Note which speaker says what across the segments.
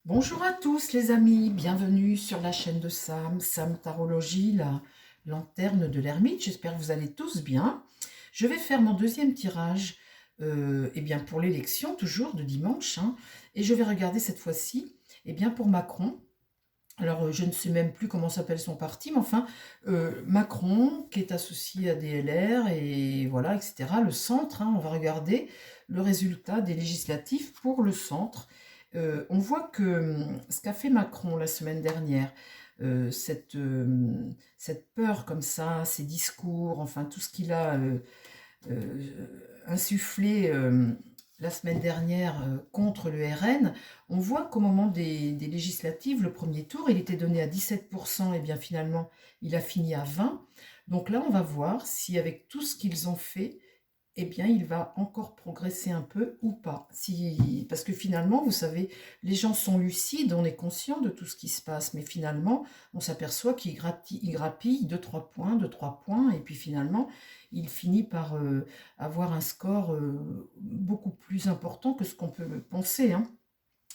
Speaker 1: Bonjour à tous les amis, bienvenue sur la chaîne de Sam Tarologie, la lanterne de l'ermite. J'espère que vous allez tous bien. Je vais faire mon deuxième tirage pour l'élection, toujours de dimanche, hein, et je vais regarder cette fois-ci pour Macron. Alors, je ne sais même plus comment s'appelle son parti, mais enfin, Macron, qui est associé à DLR, et voilà, etc. Le centre, hein, on va regarder le résultat des législatives pour le centre. On voit que ce qu'a fait Macron la semaine dernière, euh, cette, euh, cette peur comme ça, ces discours, enfin tout ce qu'il a insufflé la semaine dernière contre le RN, on voit qu'au moment des législatives, le premier tour, il était donné à 17%, et bien finalement, il a fini à 20%. Donc là, on va voir si avec tout ce qu'ils ont fait, eh bien, il va encore progresser un peu ou pas. Parce que finalement, vous savez, les gens sont lucides, on est conscient de tout ce qui se passe, mais finalement, on s'aperçoit qu'il grappille 2-3 points, 2-3 points, et puis finalement, il finit par avoir un score beaucoup plus important que ce qu'on peut penser, hein.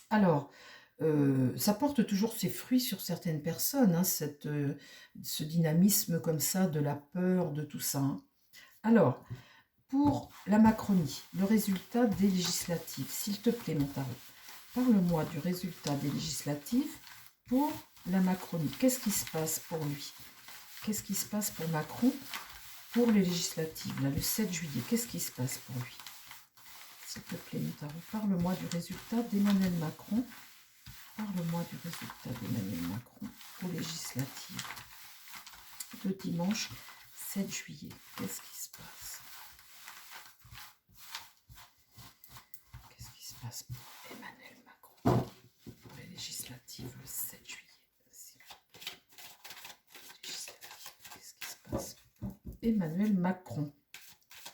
Speaker 1: Alors, ça porte toujours ses fruits sur certaines personnes, hein, ce dynamisme comme ça, de la peur, de tout ça, hein. Alors, pour la Macronie, le résultat des législatives, s'il te plaît, mon tarot, parle-moi du résultat des législatives pour la Macronie. Qu'est-ce qui se passe pour lui? Qu'est-ce qui se passe pour Macron pour les législatives, là, le 7 juillet? Qu'est-ce qui se passe pour lui? S'il te plaît, mon tarot, parle-moi du résultat d'Emmanuel Macron. Parle-moi du résultat d'Emmanuel Macron aux législatives de dimanche 7 juillet. Qu'est-ce qui se passe? Qu'est-ce qui se passe pour Emmanuel Macron pour les législatives le 7 juillet? Qu'est-ce qui se passe pour Emmanuel Macron?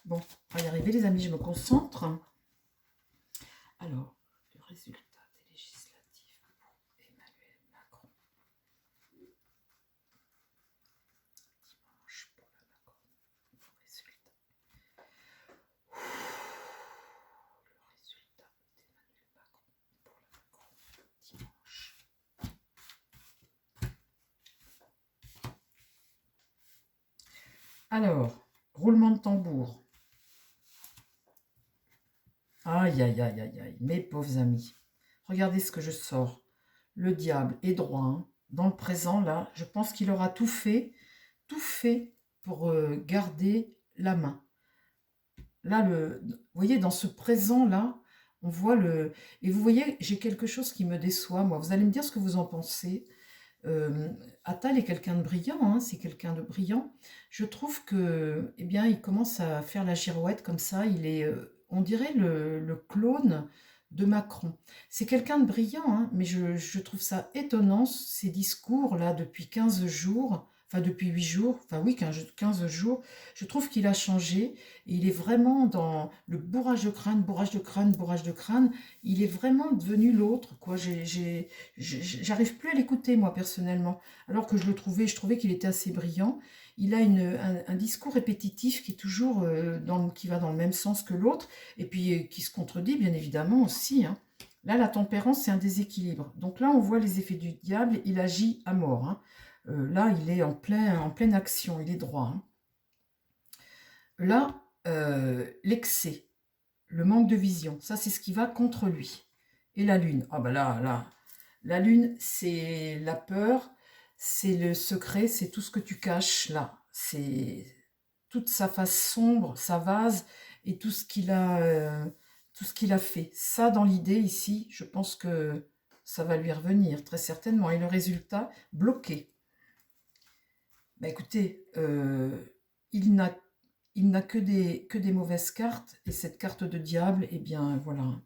Speaker 1: Bon, on va y arriver les amis, je me concentre. Alors, le résultat des législatives pour Emmanuel Macron. Dimanche pour la Macron. Le résultat. Le résultat d'Emmanuel Macron pour la Macron. Dimanche. Alors, roulement de tambour. Aïe, aïe, aïe, aïe, aïe, mes pauvres amis. Regardez ce que je sors. Le diable est droit, hein. Dans le présent, là, je pense qu'il aura tout fait pour garder la main. Là, vous voyez, dans ce présent-là, on voit le... Et vous voyez, j'ai quelque chose qui me déçoit, moi. Vous allez me dire ce que vous en pensez. Attal est quelqu'un de brillant, hein, c'est quelqu'un de brillant. Je trouve que, eh bien, il commence à faire la girouette comme ça. Il est, on dirait le clone de Macron. C'est quelqu'un de brillant, hein, mais je trouve ça étonnant, ces discours-là, depuis 15 jours, enfin depuis 8 jours, enfin oui, 15 jours. Je trouve qu'il a changé. Et il est vraiment dans le bourrage de crâne, bourrage de crâne, bourrage de crâne. Il est vraiment devenu l'autre, quoi. J'arrive plus à l'écouter, moi, personnellement. Alors que je trouvais qu'il était assez brillant. Il a un discours répétitif qui est toujours qui va dans le même sens que l'autre, et puis qui se contredit, bien évidemment, aussi, hein. Là, la tempérance, c'est un déséquilibre. Donc là, on voit les effets du diable, il agit à mort, hein. Là, il est en pleine action, il est droit, hein. Là, l'excès, le manque de vision, ça, c'est ce qui va contre lui. Et la lune, ah ben là, la lune, c'est la peur, c'est le secret, c'est tout ce que tu caches là. C'est toute sa face sombre, sa vase et tout ce qu'il a fait. Ça, dans l'idée ici, je pense que ça va lui revenir très certainement. Et le résultat, bloqué. Bah écoutez, il n'a que des mauvaises cartes, et cette carte de diable, eh bien voilà.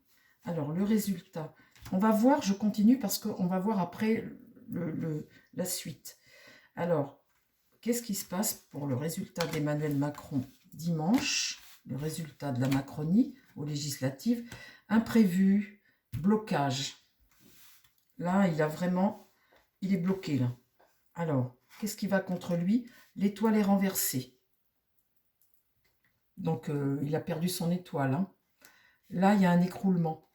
Speaker 1: Alors le résultat, on va voir, je continue parce qu'on va voir après la suite. Alors, qu'est-ce qui se passe pour le résultat d'Emmanuel Macron dimanche, le résultat de la Macronie aux législatives? Imprévu, blocage. Là, il est bloqué là. Alors, qu'est-ce qui va contre lui? L'étoile est renversée. Donc, il a perdu son étoile, hein. Là, il y a un écroulement.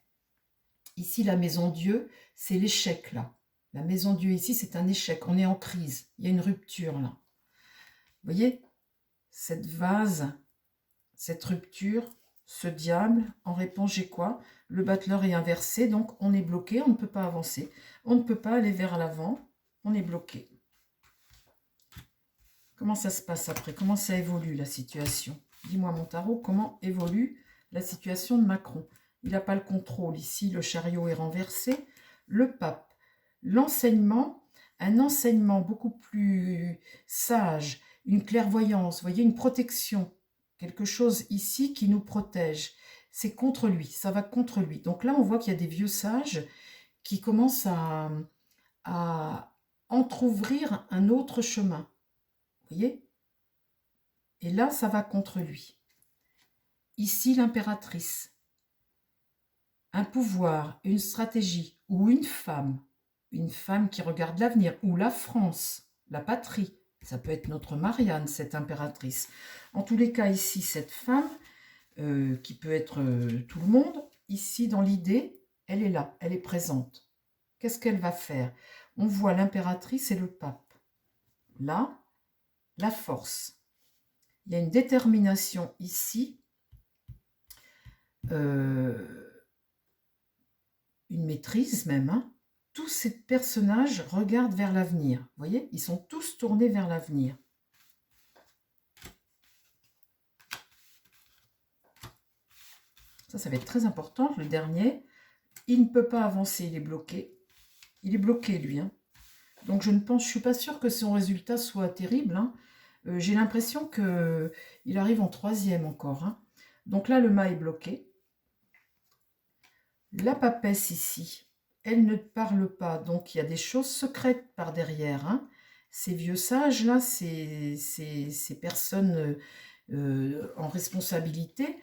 Speaker 1: Ici, la maison Dieu, c'est l'échec, là. La maison Dieu, ici, c'est un échec. On est en crise. Il y a une rupture, là. Vous voyez, cette vase, cette rupture, ce diable, en réponse, j'ai quoi? Le battleur est inversé, donc on est bloqué, on ne peut pas avancer. On ne peut pas aller vers l'avant, on est bloqué. Comment ça se passe après? Comment ça évolue, la situation? Dis-moi, mon tarot, comment évolue la situation de Macron? Il n'a pas le contrôle. Ici, le chariot est renversé. Le pape. L'enseignement, un enseignement beaucoup plus sage, une clairvoyance, vous voyez, une protection. Quelque chose ici qui nous protège. C'est contre lui, ça va contre lui. Donc là, on voit qu'il y a des vieux sages qui commencent à entrouvrir un autre chemin. Vous voyez? Et là, ça va contre lui. Ici, l'impératrice. Un pouvoir, une stratégie ou une femme qui regarde l'avenir, ou la France, la patrie. Ça peut être notre Marianne, cette impératrice. En tous les cas, ici, cette femme, qui peut être tout le monde, ici, dans l'idée, elle est là, elle est présente. Qu'est-ce qu'elle va faire? On voit l'impératrice et le pape. Là, la force. Il y a une détermination ici, une maîtrise même. Hein. Tous ces personnages regardent vers l'avenir. Vous voyez, ils sont tous tournés vers l'avenir. Ça va être très important. Le dernier, il ne peut pas avancer, il est bloqué. Il est bloqué, lui. Hein. Donc, je suis pas sûre que son résultat soit terrible. Hein. J'ai l'impression qu'il arrive en 3e encore. Hein. Donc là, le mât est bloqué. La papesse ici, elle ne parle pas. Donc, il y a des choses secrètes par derrière. Hein. Ces vieux sages-là, ces personnes en responsabilité,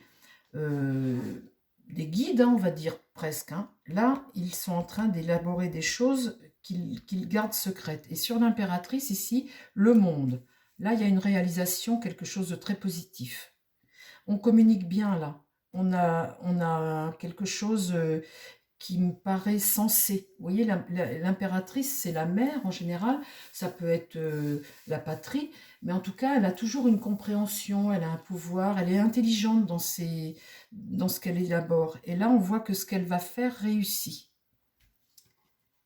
Speaker 1: des guides, hein, on va dire presque. Hein. Là, ils sont en train d'élaborer des choses qu'ils gardent secrètes. Et sur l'impératrice, ici, le monde. Là, il y a une réalisation, quelque chose de très positif. On communique bien là. On a quelque chose qui me paraît sensé. Vous voyez, l'impératrice, c'est la mère en général. Ça peut être la patrie. Mais en tout cas, elle a toujours une compréhension, elle a un pouvoir, elle est intelligente dans ce qu'elle élabore. Et là, on voit que ce qu'elle va faire réussit.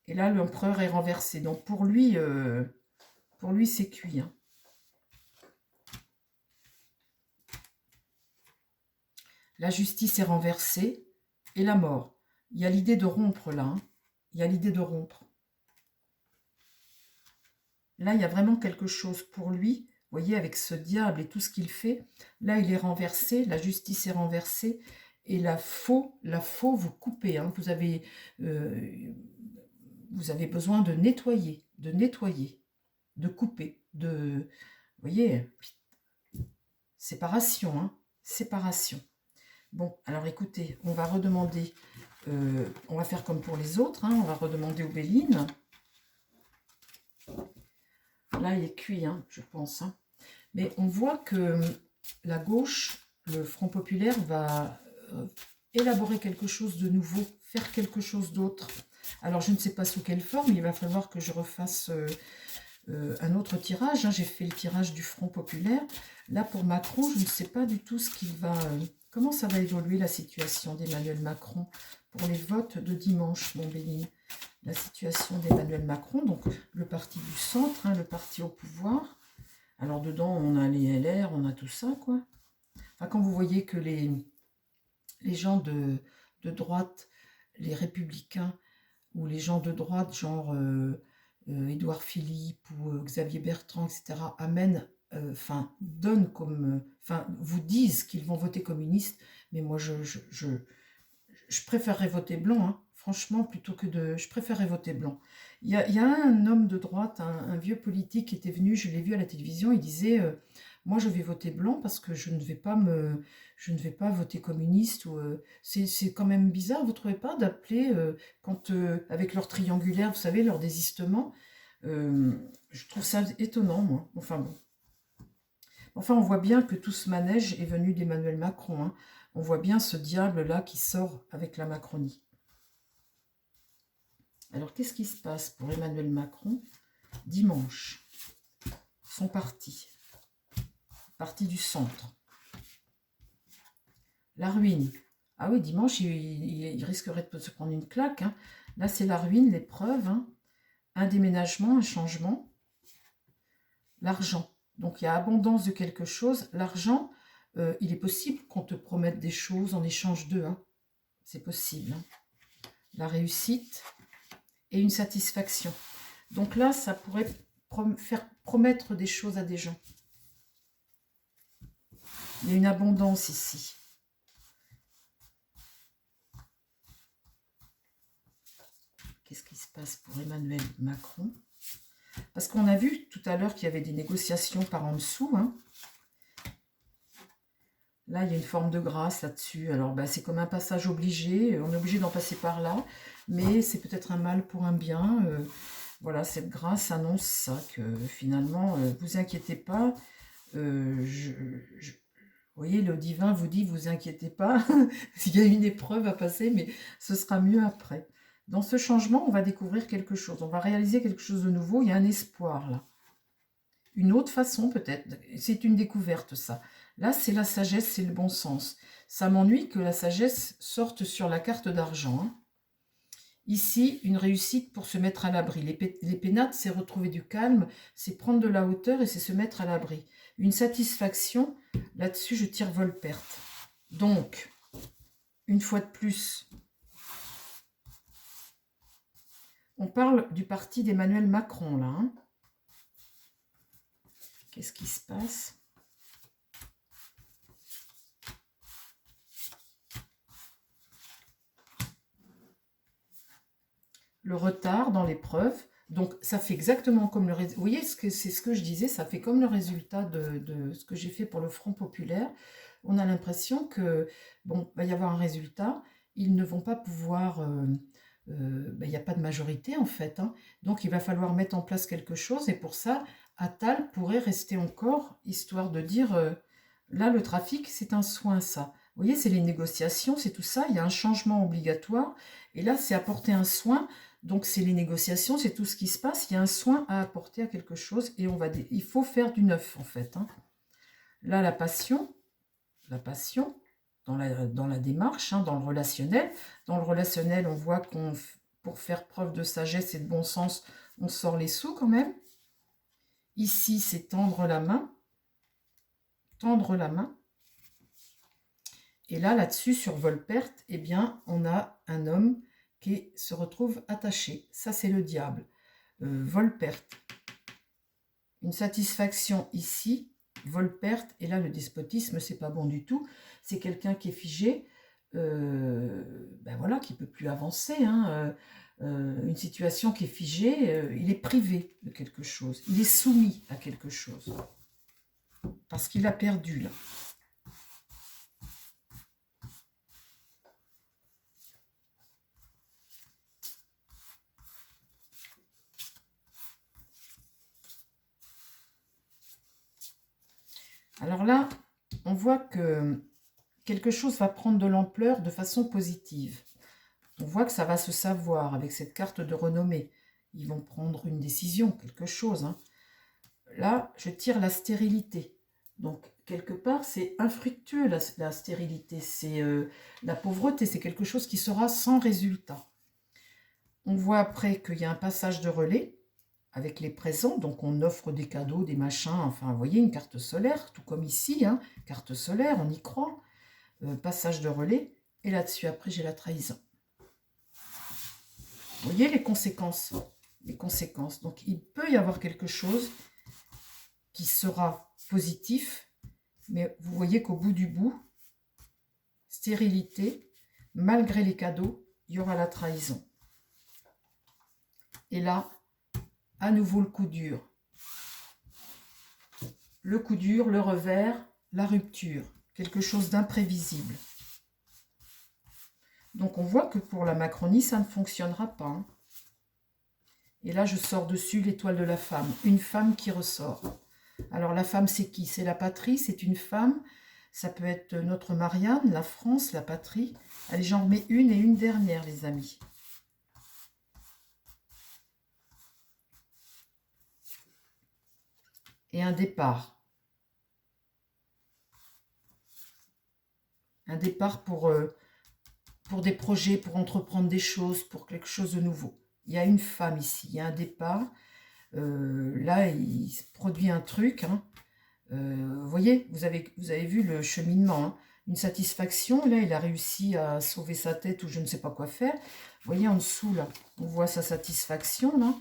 Speaker 1: Et là, l'empereur est renversé. Donc pour lui c'est cuit. Hein. La justice est renversée et la mort. Il y a l'idée de rompre là. Hein. Il y a l'idée de rompre. Là, il y a vraiment quelque chose pour lui. Vous voyez, avec ce diable et tout ce qu'il fait, là, il est renversé, la justice est renversée, et la faux, vous coupez. Hein. Vous avez besoin de nettoyer, de couper, vous voyez, séparation, hein, séparation. Bon, alors écoutez, on va redemander, on va faire comme pour les autres, hein, on va redemander aux Bélines. Là, il est cuit, hein, je pense. Hein. Mais on voit que la gauche, le Front populaire, va élaborer quelque chose de nouveau, faire quelque chose d'autre. Alors, je ne sais pas sous quelle forme, il va falloir que je refasse un autre tirage. Hein. J'ai fait le tirage du Front populaire. Là, pour Macron, je ne sais pas du tout ce qu'il va... comment ça va évoluer la situation d'Emmanuel Macron pour les votes de dimanche, mon Béline. La situation d'Emmanuel Macron, donc le parti du centre, hein, le parti au pouvoir. Alors dedans, on a les LR, on a tout ça, quoi. Enfin, quand vous voyez que les gens de droite, les républicains, ou les gens de droite, genre Édouard Philippe ou Xavier Bertrand, etc., amènent, donnent comme... vous disent qu'ils vont voter communiste, mais moi, je préférerais voter blanc, hein. Franchement, plutôt que de... Je préférerais voter blanc. Il y a un homme de droite, un vieux politique qui était venu, je l'ai vu à la télévision, il disait moi je vais voter blanc parce que je ne vais pas voter communiste. C'est quand même bizarre, vous ne trouvez pas, d'appeler, quand avec leur triangulaire, vous savez, leur désistement. Je trouve ça étonnant, moi. Enfin bon. Enfin, on voit bien que tout ce manège est venu d'Emmanuel Macron. Hein. On voit bien ce diable-là qui sort avec la Macronie. Alors, qu'est-ce qui se passe pour Emmanuel Macron dimanche? Ils sont partis du centre. La ruine. Ah oui, dimanche, il risquerait de se prendre une claque. Hein. Là, c'est la ruine, l'épreuve. Hein. Un déménagement, un changement. L'argent. Donc, il y a abondance de quelque chose. L'argent, il est possible qu'on te promette des choses en échange d'eux. Hein. C'est possible. Hein. La réussite et une satisfaction. Donc là, ça pourrait faire promettre des choses à des gens. Il y a une abondance ici. Qu'est-ce qui se passe pour Emmanuel Macron? Parce qu'on a vu tout à l'heure qu'il y avait des négociations par en dessous. Hein. Là, il y a une forme de grâce là-dessus. Alors, c'est comme un passage obligé. On est obligé d'en passer par là. Mais c'est peut-être un mal pour un bien. Voilà, cette grâce annonce ça, que finalement, vous inquiétez pas. Vous voyez, le divin vous dit, vous inquiétez pas. Il y a une épreuve à passer, mais ce sera mieux après. Dans ce changement, on va découvrir quelque chose. On va réaliser quelque chose de nouveau. Il y a un espoir là. Une autre façon peut-être. C'est une découverte ça. Là, c'est la sagesse, c'est le bon sens. Ça m'ennuie que la sagesse sorte sur la carte d'argent. Hein. Ici, une réussite pour se mettre à l'abri. Les pénates, c'est retrouver du calme, c'est prendre de la hauteur et c'est se mettre à l'abri. Une satisfaction, là-dessus, je tire vol-perte. Donc, une fois de plus, on parle du parti d'Emmanuel Macron, là. Hein. Qu'est-ce qui se passe ? Le retard dans l'épreuve. Donc, ça fait exactement comme le résultat. Vous voyez, c'est ce que je disais, ça fait comme le résultat de ce que j'ai fait pour le Front populaire. On a l'impression que, bon, va y avoir un résultat. Ils ne vont pas pouvoir... il n'y a pas de majorité, en fait. Hein. Donc, il va falloir mettre en place quelque chose. Et pour ça, Attal pourrait rester encore, histoire de dire, là, le trafic, c'est un soin, ça. Vous voyez, c'est les négociations, c'est tout ça. Il y a un changement obligatoire. Et là, c'est apporter un soin. Donc, c'est les négociations, c'est tout ce qui se passe. Il y a un soin à apporter à quelque chose et il faut faire du neuf, en fait. Hein. Là, la passion dans la démarche, hein, dans le relationnel. Dans le relationnel, on voit pour faire preuve de sagesse et de bon sens, on sort les sous quand même. Ici, c'est tendre la main. Tendre la main. Et là, là-dessus, sur vol-perte, eh bien, on a un homme qui se retrouve attaché. Ça, c'est le diable. Vol-perte. Une satisfaction ici, vol-perte. Et là, le despotisme, c'est pas bon du tout. C'est quelqu'un qui est figé, voilà, qui peut plus avancer. Hein, une situation qui est figée, il est privé de quelque chose. Il est soumis à quelque chose. Parce qu'il a perdu, là. Alors là, on voit que quelque chose va prendre de l'ampleur de façon positive. On voit que ça va se savoir avec cette carte de renommée. Ils vont prendre une décision, quelque chose. Hein. Là, je tire la stérilité. Donc, quelque part, c'est infructueux la stérilité. C'est la pauvreté, c'est quelque chose qui sera sans résultat. On voit après qu'il y a un passage de relais avec les présents, donc on offre des cadeaux, des machins, enfin, vous voyez, une carte solaire, tout comme ici, hein, carte solaire, on y croit, passage de relais, et là-dessus, après, j'ai la trahison. Vous voyez les conséquences, donc il peut y avoir quelque chose qui sera positif, mais vous voyez qu'au bout du bout, stérilité, malgré les cadeaux, il y aura la trahison. Et là, à nouveau le coup dur. Le coup dur, le revers, la rupture. Quelque chose d'imprévisible. Donc on voit que pour la Macronie, ça ne fonctionnera pas. Hein. Et là, je sors dessus l'étoile de la femme. Une femme qui ressort. Alors la femme, c'est qui? C'est la patrie, c'est une femme. Ça peut être notre Marianne, la France, la patrie. Allez, j'en remets une et une dernière, les amis. et un départ. Un départ pour des projets, pour entreprendre des choses, pour quelque chose de nouveau. Il y a une femme ici, il y a un départ. Là, il se produit un truc. Hein. Vous voyez, vous avez vu le cheminement. Hein. Une satisfaction. Là, il a réussi à sauver sa tête ou je ne sais pas quoi faire. Vous voyez, en dessous, là, on voit sa satisfaction. Là.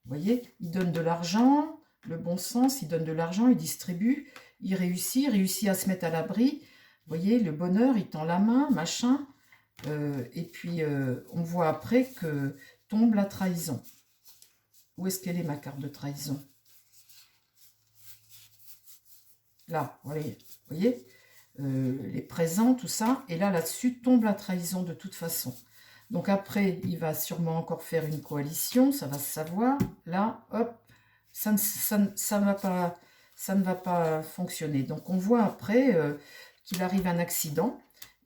Speaker 1: Vous voyez, il donne de l'argent, le bon sens, il donne de l'argent, il distribue, il réussit à se mettre à l'abri. Vous voyez, le bonheur, il tend la main, machin. Et puis, on voit après que tombe la trahison. Où est-ce qu'elle est, ma carte de trahison? Là, vous voyez les présents, tout ça. Et là, là-dessus, tombe la trahison de toute façon. Donc après, il va sûrement encore faire une coalition, ça va se savoir. Là, hop, ça ne va pas fonctionner. Donc on voit après qu'il arrive un accident,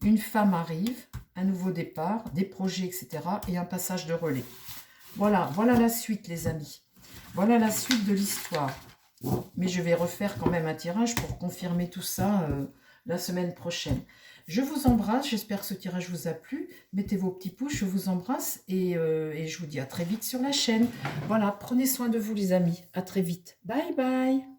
Speaker 1: une femme arrive, un nouveau départ, des projets, etc. et un passage de relais. Voilà, voilà la suite, les amis. Voilà la suite de l'histoire. Mais je vais refaire quand même un tirage pour confirmer tout ça la semaine prochaine. Je vous embrasse, j'espère que ce tirage vous a plu. Mettez vos petits pouces, je vous embrasse et je vous dis à très vite sur la chaîne. Voilà, prenez soin de vous les amis. À très vite. Bye bye.